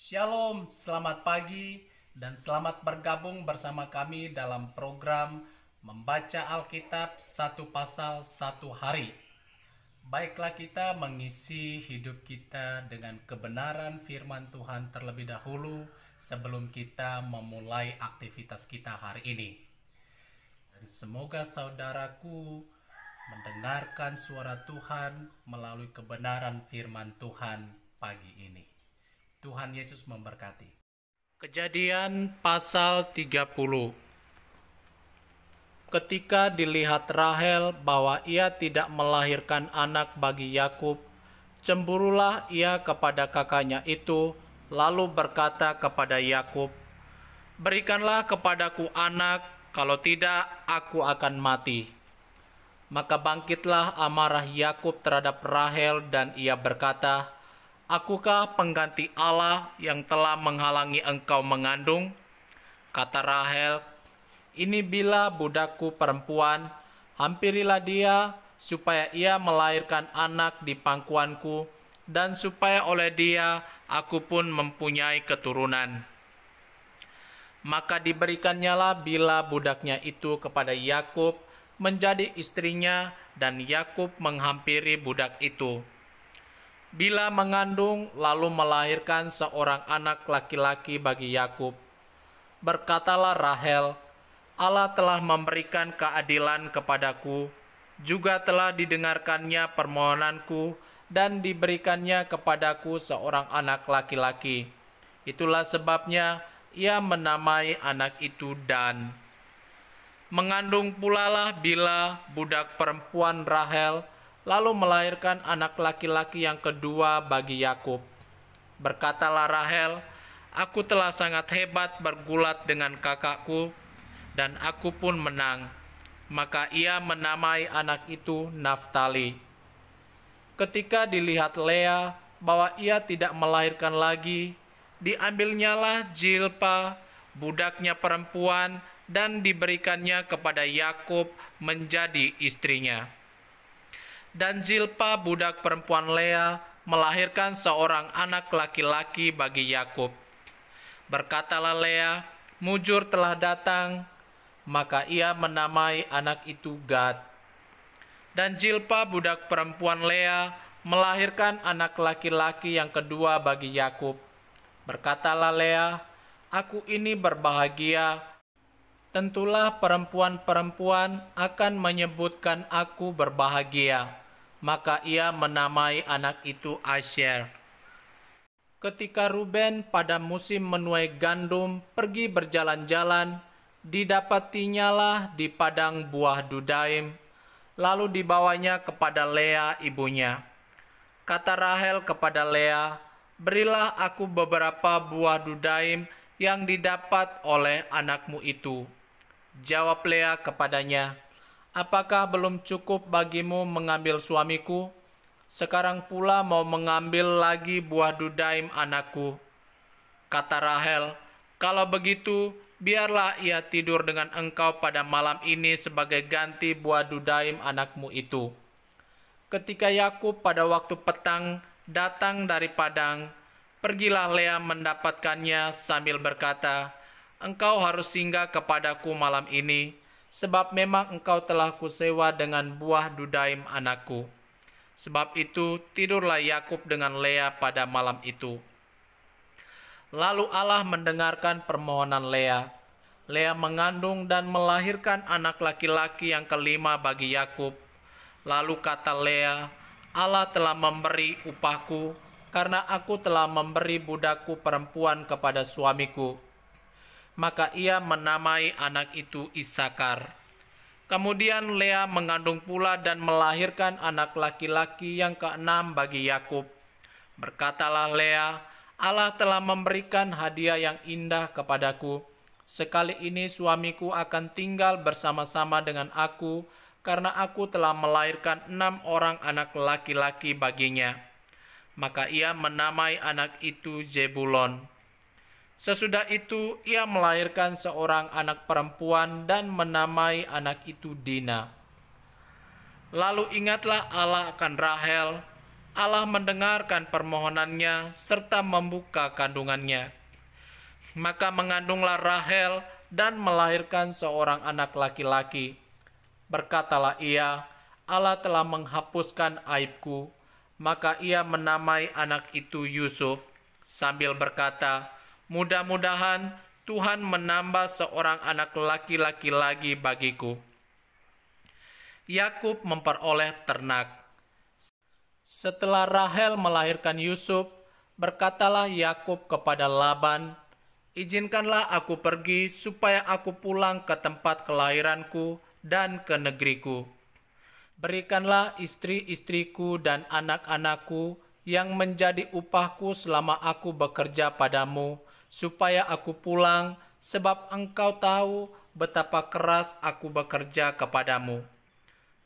Shalom, selamat pagi dan selamat bergabung bersama kami dalam program Membaca Alkitab satu pasal satu hari. Baiklah kita mengisi hidup kita dengan kebenaran firman Tuhan terlebih dahulu sebelum kita memulai aktivitas kita hari ini. Dan semoga saudaraku mendengarkan suara Tuhan melalui kebenaran firman Tuhan pagi ini. Tuhan Yesus memberkati. Kejadian pasal 30. Ketika dilihat Rahel bahwa ia tidak melahirkan anak bagi Yakub, cemburulah ia kepada kakaknya itu, lalu berkata kepada Yakub, "Berikanlah kepadaku anak, kalau tidak aku akan mati." Maka bangkitlah amarah Yakub terhadap Rahel dan ia berkata, "Akukah pengganti Allah yang telah menghalangi engkau mengandung?" Kata Rahel, "Ini bila budakku perempuan, hampirilah dia supaya ia melahirkan anak di pangkuanku, dan supaya oleh dia aku pun mempunyai keturunan." Maka diberikannya bila budaknya itu kepada Yakub menjadi istrinya, dan Yakub menghampiri budak itu. Bila mengandung, lalu melahirkan seorang anak laki-laki bagi Yakub. Berkatalah Rahel, "Allah telah memberikan keadilan kepadaku, juga telah didengarkannya permohonanku, dan diberikannya kepadaku seorang anak laki-laki. Itulah sebabnya ia menamai anak itu Dan." Mengandung pulalah bila budak perempuan Rahel, lalu melahirkan anak laki-laki yang kedua bagi Yakub. Berkatalah Rahel, "Aku telah sangat hebat bergulat dengan kakakku, dan aku pun menang." Maka ia menamai anak itu Naftali. Ketika dilihat Lea bahwa ia tidak melahirkan lagi, diambilnyalah Zilpa, budaknya perempuan, dan diberikannya kepada Yakub menjadi istrinya. Dan Zilpa budak perempuan Lea melahirkan seorang anak laki-laki bagi Yakub. Berkatalah Lea, "Mujur telah datang," maka ia menamai anak itu Gad. Dan Zilpa budak perempuan Lea melahirkan anak laki-laki yang kedua bagi Yakub. Berkatalah Lea, "Aku ini berbahagia. Tentulah perempuan-perempuan akan menyebutkan aku berbahagia." Maka ia menamai anak itu Asher. Ketika Ruben pada musim menuai gandum pergi berjalan-jalan, didapatinyalah di padang buah Dudaim, lalu dibawanya kepada Lea ibunya. Kata Rahel kepada Lea, "Berilah aku beberapa buah Dudaim yang didapat oleh anakmu itu." Jawab Lea kepadanya, "Apakah belum cukup bagimu mengambil suamiku? Sekarang pula mau mengambil lagi buah Dudaim anakku." Kata Rahel, "Kalau begitu, biarlah ia tidur dengan engkau pada malam ini sebagai ganti buah Dudaim anakmu itu." Ketika Yakub pada waktu petang datang dari padang, pergilah Lea mendapatkannya sambil berkata, "Engkau harus singgah kepadaku malam ini, sebab memang engkau telah kusewa dengan buah Dudaim anakku." Sebab itu tidurlah Yakub dengan Lea pada malam itu. Lalu Allah mendengarkan permohonan Lea. Lea mengandung dan melahirkan anak laki-laki yang kelima bagi Yakub. Lalu kata Lea, "Allah telah memberi upahku, karena aku telah memberi budakku perempuan kepada suamiku." Maka ia menamai anak itu Isakar. Kemudian Lea mengandung pula dan melahirkan anak laki-laki yang keenam bagi Yakub. Berkatalah Lea, "Allah telah memberikan hadiah yang indah kepadaku. Sekali ini suamiku akan tinggal bersama-sama dengan aku, karena aku telah melahirkan 6 orang anak laki-laki baginya." Maka ia menamai anak itu Zebulon. Sesudah itu ia melahirkan seorang anak perempuan dan menamai anak itu Dina. Lalu ingatlah Allah akan Rahel, Allah mendengarkan permohonannya serta membuka kandungannya. Maka mengandunglah Rahel dan melahirkan seorang anak laki-laki. Berkatalah ia, Allah telah menghapuskan aibku. Maka ia menamai anak itu Yusuf, sambil berkata, mudah-mudahan Tuhan menambah seorang anak laki-laki lagi bagiku. Yakub memperoleh ternak. Setelah Rahel melahirkan Yusuf, berkatalah Yakub kepada Laban, izinkanlah aku pergi supaya aku pulang ke tempat kelahiranku dan ke negeriku. Berikanlah istri-istriku dan anak-anakku yang menjadi upahku selama aku bekerja padamu, supaya aku pulang, sebab engkau tahu betapa keras aku bekerja kepadamu.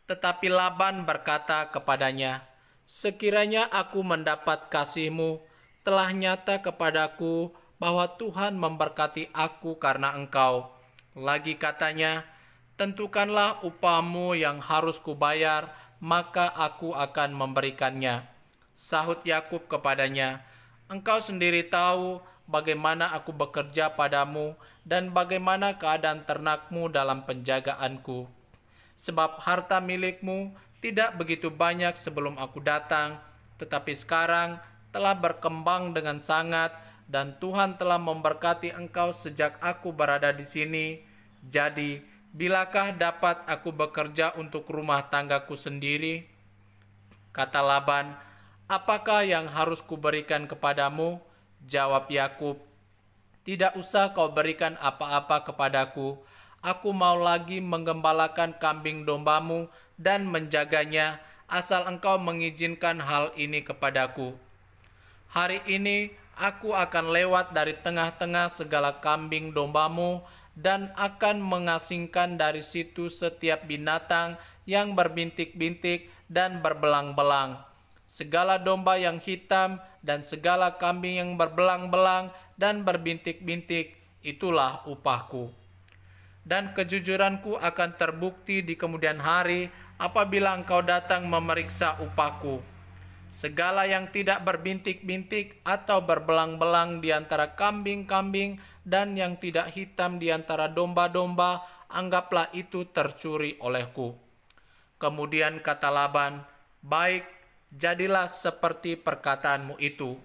Tetapi Laban berkata kepadanya, sekiranya aku mendapat kasih-Mu, telah nyata kepadaku bahwa Tuhan memberkati aku karena engkau. Lagi katanya, tentukanlah upahmu yang harus kubayar, maka aku akan memberikannya. Sahut Yakub kepadanya, engkau sendiri tahu bagaimana aku bekerja padamu dan bagaimana keadaan ternakmu dalam penjagaanku. Sebab harta milikmu tidak begitu banyak sebelum aku datang, tetapi sekarang telah berkembang dengan sangat, dan Tuhan telah memberkati engkau sejak aku berada di sini. Jadi, bilakah dapat aku bekerja untuk rumah tanggaku sendiri? Kata Laban, apakah yang harus kuberikan kepadamu? Jawab Yakub, tidak usah kau berikan apa-apa kepadaku. Aku mau lagi menggembalakan kambing dombamu dan menjaganya, asal engkau mengizinkan hal ini kepadaku. Hari ini aku akan lewat dari tengah-tengah segala kambing dombamu dan akan mengasingkan dari situ setiap binatang yang berbintik-bintik dan berbelang-belang. Segala domba yang hitam dan segala kambing yang berbelang-belang dan berbintik-bintik, itulah upahku. Dan kejujuranku akan terbukti di kemudian hari apabila engkau datang memeriksa upahku. Segala yang tidak berbintik-bintik atau berbelang-belang di antara kambing-kambing dan yang tidak hitam di antara domba-domba, anggaplah itu tercuri olehku. Kemudian kata Laban, baik, jadilah seperti perkataanmu itu.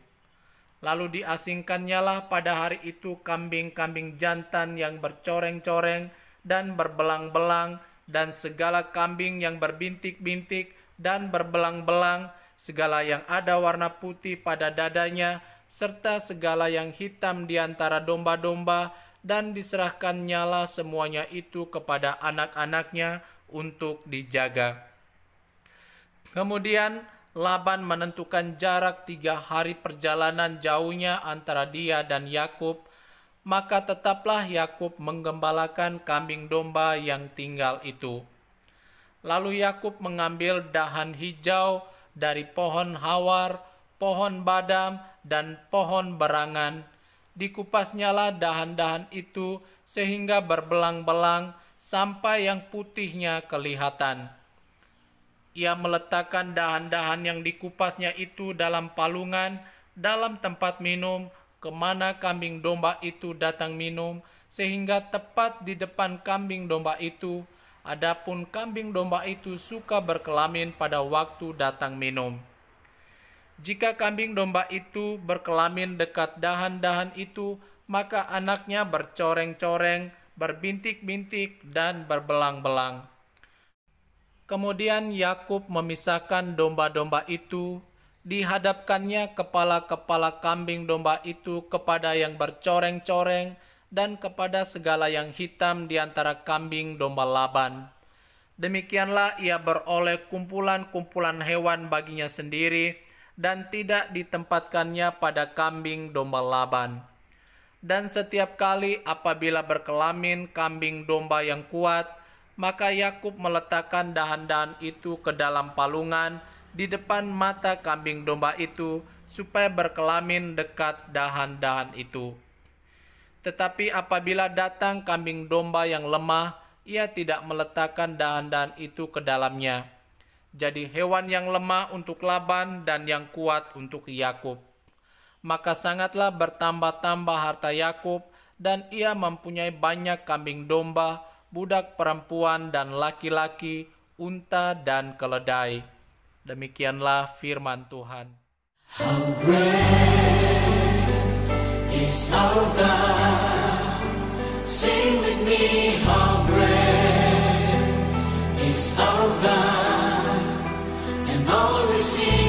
Lalu diasingkannyalah pada hari itu kambing-kambing jantan yang bercoreng-coreng dan berbelang-belang, dan segala kambing yang berbintik-bintik dan berbelang-belang, segala yang ada warna putih pada dadanya, serta segala yang hitam di antara domba-domba, dan diserahkannyalah semuanya itu kepada anak-anaknya untuk dijaga. Kemudian Laban menentukan jarak 3 hari perjalanan jauhnya antara dia dan Yakub, maka tetaplah Yakub menggembalakan kambing domba yang tinggal itu. Lalu Yakub mengambil dahan hijau dari pohon hawar, pohon badam, dan pohon berangan. Dikupasnyalah dahan-dahan itu sehingga berbelang-belang sampai yang putihnya kelihatan. Ia meletakkan dahan-dahan yang dikupasnya itu dalam palungan, dalam tempat minum, kemana kambing domba itu datang minum, sehingga tepat di depan kambing domba itu. Adapun kambing domba itu suka berkelamin pada waktu datang minum. Jika kambing domba itu berkelamin dekat dahan-dahan itu, maka anaknya bercoreng-coreng, berbintik-bintik, dan berbelang-belang. Kemudian Yakub memisahkan domba-domba itu, dihadapkannya kepala-kepala kambing domba itu kepada yang bercoreng-coreng dan kepada segala yang hitam di antara kambing domba Laban. Demikianlah ia beroleh kumpulan-kumpulan hewan baginya sendiri dan tidak ditempatkannya pada kambing domba Laban. Dan setiap kali apabila berkelamin kambing domba yang kuat, maka Yakub meletakkan dahan-dahan itu ke dalam palungan di depan mata kambing domba itu, supaya berkelamin dekat dahan-dahan itu. Tetapi apabila datang kambing domba yang lemah, ia tidak meletakkan dahan-dahan itu ke dalamnya. jadi hewan yang lemah untuk Laban dan yang kuat untuk Yakub. Maka sangatlah bertambah-tambah harta Yakub, dan ia mempunyai banyak kambing domba, budak perempuan dan laki-laki, unta dan keledai. Demikianlah firman Tuhan. How great is our God? Sing with me, how great is our God? And all we see